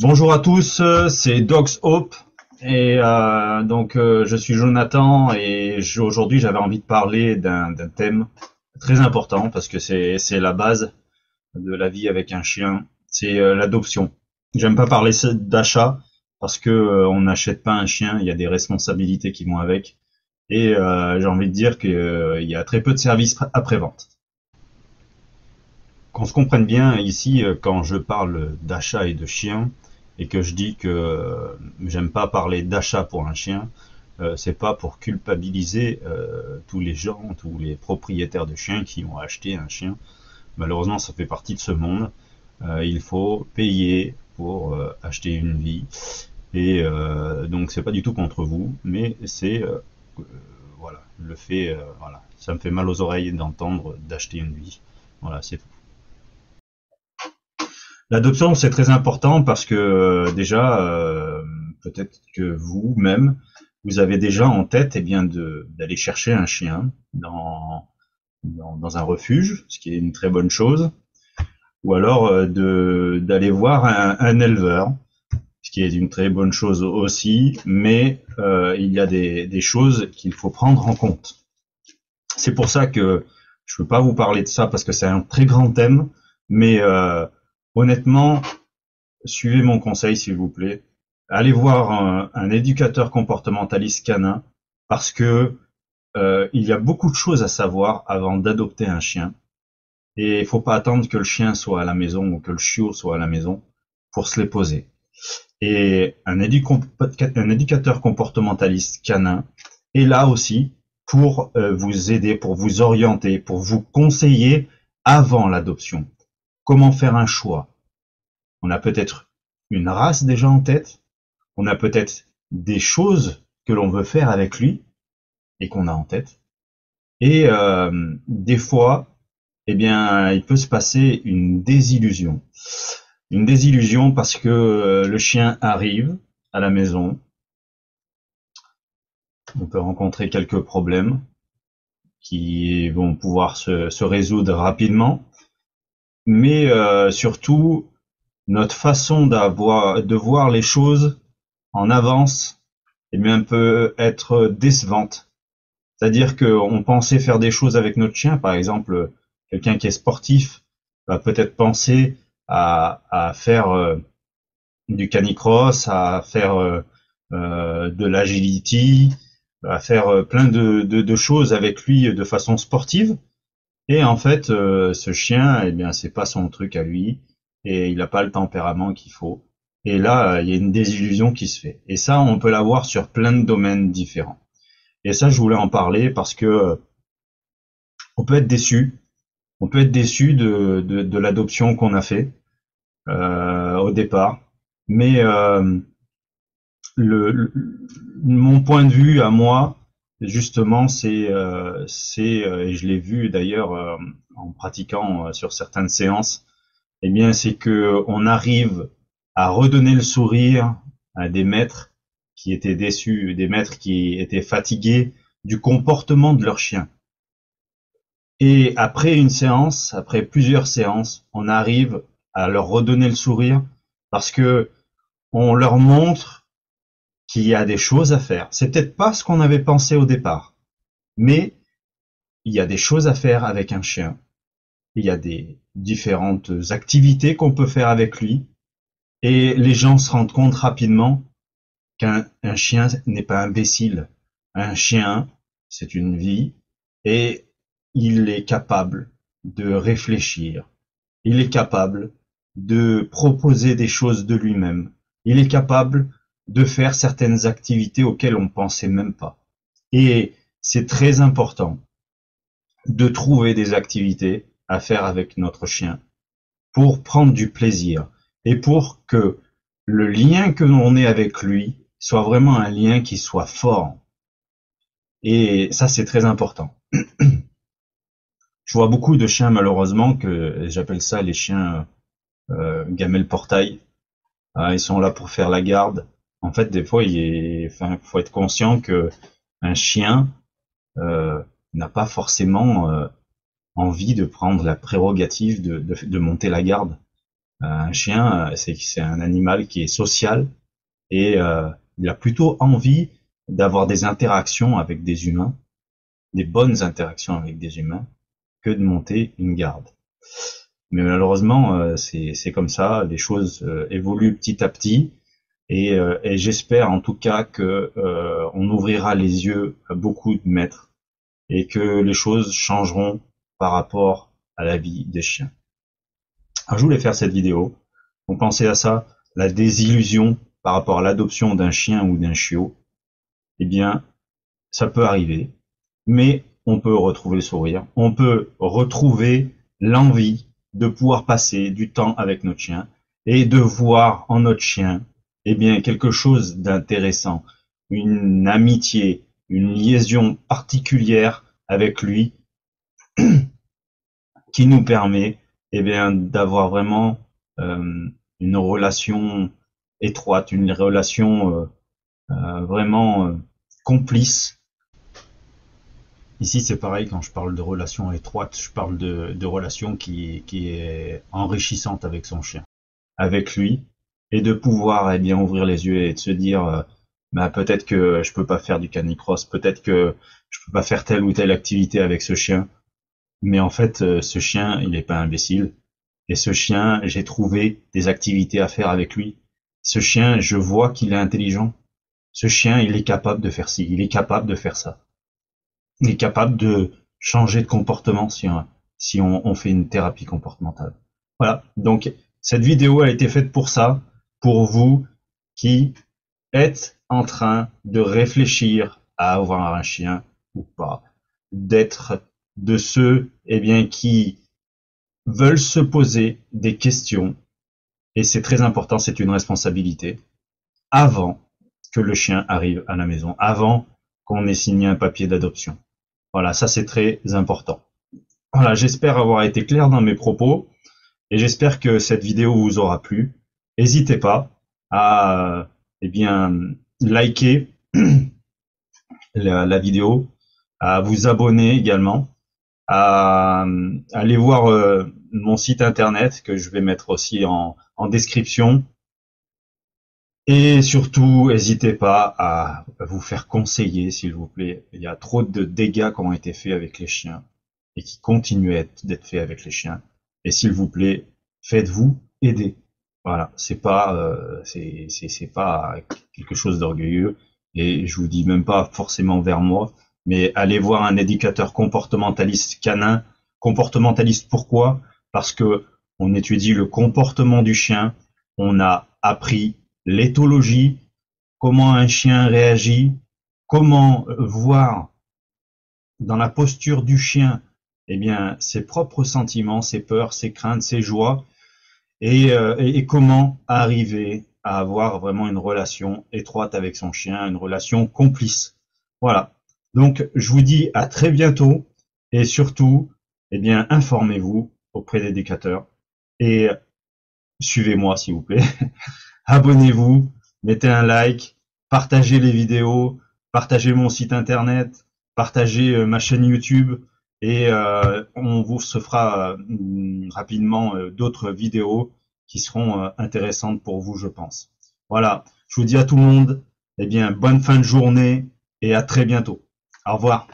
Bonjour à tous, c'est Dogs Hope et je suis Jonathan et aujourd'hui j'avais envie de parler d'un thème très important parce que c'est la base de la vie avec un chien, c'est l'adoption. J'aime pas parler d'achat parce que on n'achète pas un chien, il y a des responsabilités qui vont avec et j'ai envie de dire qu'il y a très peu de services après-vente. Qu'on se comprenne bien ici, quand je parle d'achat et de chien, et que je dis que j'aime pas parler d'achat pour un chien, c'est pas pour culpabiliser tous les gens, tous les propriétaires de chiens qui ont acheté un chien. Malheureusement, ça fait partie de ce monde. Il faut payer pour acheter une vie. Et donc, c'est pas du tout contre vous, mais c'est voilà, le fait, voilà, ça me fait mal aux oreilles d'entendre d'acheter une vie. Voilà, c'est tout. L'adoption, c'est très important parce que déjà, peut-être que vous-même, vous avez déjà en tête d'aller chercher un chien dans un refuge, ce qui est une très bonne chose, ou alors d'aller voir un éleveur, ce qui est une très bonne chose aussi, mais il y a des choses qu'il faut prendre en compte. C'est pour ça que je ne peux pas vous parler de ça parce que c'est un très grand thème, mais honnêtement, suivez mon conseil, s'il vous plaît. Allez voir un éducateur comportementaliste canin parce que il y a beaucoup de choses à savoir avant d'adopter un chien. Et il faut pas attendre que le chien soit à la maison ou que le chiot soit à la maison pour se les poser. Et un éducateur comportementaliste canin est là aussi pour vous aider, pour vous orienter, pour vous conseiller avant l'adoption. Comment faire un choix? On a peut-être une race déjà en tête, on a peut-être des choses que l'on veut faire avec lui et qu'on a en tête. Et des fois, eh bien, il peut se passer une désillusion. Une désillusion parce que le chien arrive à la maison, on peut rencontrer quelques problèmes qui vont pouvoir se résoudre rapidement, mais surtout, notre façon de voir les choses en avance, eh bien, peut être décevante. C'est-à-dire qu'on pensait faire des choses avec notre chien, par exemple, quelqu'un qui est sportif va peut-être penser à faire du canicross, à faire de l'agility, à faire plein de choses avec lui de façon sportive. Et en fait, ce chien, eh bien, c'est pas son truc à lui, et il n'a pas le tempérament qu'il faut. Et là, il y a une désillusion qui se fait. Et ça, on peut l'avoir sur plein de domaines différents. Et ça, je voulais en parler parce que on peut être déçu. On peut être déçu de l'adoption qu'on a fait au départ. Mais le, mon point de vue à moi, justement, et je l'ai vu d'ailleurs en pratiquant sur certaines séances, eh bien, c'est que on arrive à redonner le sourire à des maîtres qui étaient déçus, des maîtres qui étaient fatigués du comportement de leur chien. Et après une séance, après plusieurs séances, on arrive à leur redonner le sourire parce que on leur montre qu'il y a des choses à faire. C'est peut-être pas ce qu'on avait pensé au départ, mais il y a des choses à faire avec un chien. Il y a des différentes activités qu'on peut faire avec lui et les gens se rendent compte rapidement qu'un chien n'est pas imbécile. Un chien, c'est une vie et il est capable de réfléchir. Il est capable de proposer des choses de lui-même. Il est capable de faire certaines activités auxquelles on pensait même pas. Et c'est très important de trouver des activités à faire avec notre chien pour prendre du plaisir et pour que le lien que l'on ait avec lui soit vraiment un lien qui soit fort. Et ça, c'est très important. Je vois beaucoup de chiens, malheureusement, que j'appelle ça les chiens gamelle portail. Ils sont là pour faire la garde. En fait, des fois, faut être conscient que un chien euh, n'a pas forcément envie de prendre la prérogative de monter la garde. Un chien, c'est un animal qui est social et il a plutôt envie d'avoir des interactions avec des humains, des bonnes interactions avec des humains, que de monter une garde. Mais malheureusement, c'est comme ça, les choses évoluent petit à petit, et j'espère en tout cas que on ouvrira les yeux à beaucoup de maîtres et que les choses changeront par rapport à la vie des chiens. Alors, je voulais faire cette vidéo. Donc pensez à ça, la désillusion par rapport à l'adoption d'un chien ou d'un chiot, eh bien, ça peut arriver, mais on peut retrouver le sourire, on peut retrouver l'envie de pouvoir passer du temps avec notre chien et de voir en notre chien, eh bien, quelque chose d'intéressant, une amitié, une liaison particulière avec lui qui nous permet, eh bien, d'avoir vraiment une relation étroite, une relation vraiment complice. Ici, c'est pareil, quand je parle de relation étroite, je parle de relation qui est enrichissante avec son chien, avec lui, et de pouvoir eh bien ouvrir les yeux et de se dire bah, peut-être que je peux pas faire du canicross, peut-être que je peux pas faire telle ou telle activité avec ce chien, mais en fait, ce chien, il est pas imbécile. Et ce chien, j'ai trouvé des activités à faire avec lui. Ce chien, je vois qu'il est intelligent. Ce chien, il est capable de faire ci, il est capable de faire ça. Il est capable de changer de comportement si on fait une thérapie comportementale. Voilà. Donc, cette vidéo a été faite pour ça, pour vous qui êtes en train de réfléchir à avoir un chien ou pas, d'être de ceux, eh bien, qui veulent se poser des questions, et c'est très important, c'est une responsabilité, avant que le chien arrive à la maison, avant qu'on ait signé un papier d'adoption. Voilà, ça c'est très important. Voilà, j'espère avoir été clair dans mes propos, et j'espère que cette vidéo vous aura plu. N'hésitez pas à eh bien, liker la vidéo, à vous abonner également, à aller voir mon site internet que je vais mettre aussi en description. Et surtout, n'hésitez pas à vous faire conseiller, s'il vous plaît. Il y a trop de dégâts qui ont été faits avec les chiens et qui continuent d'être faits avec les chiens. Et s'il vous plaît, faites-vous aider. Voilà, c'est pas quelque chose d'orgueilleux. Et je vous dis même pas forcément vers moi, mais allez voir un éducateur comportementaliste canin. Comportementaliste, pourquoi? Parce que on étudie le comportement du chien. On a appris l'éthologie, comment un chien réagit, comment voir dans la posture du chien, eh bien, ses propres sentiments, ses peurs, ses craintes, ses joies, et comment arriver à avoir vraiment une relation étroite avec son chien, une relation complice. Voilà. Donc, je vous dis à très bientôt, et surtout, eh bien, informez-vous auprès d'éducateurs, et suivez-moi, s'il vous plaît. Abonnez-vous, mettez un like, partagez les vidéos, partagez mon site internet, partagez ma chaîne YouTube, et on vous se fera rapidement d'autres vidéos qui seront intéressantes pour vous, je pense. Voilà, je vous dis à tout le monde, eh bien, bonne fin de journée et à très bientôt. Au revoir.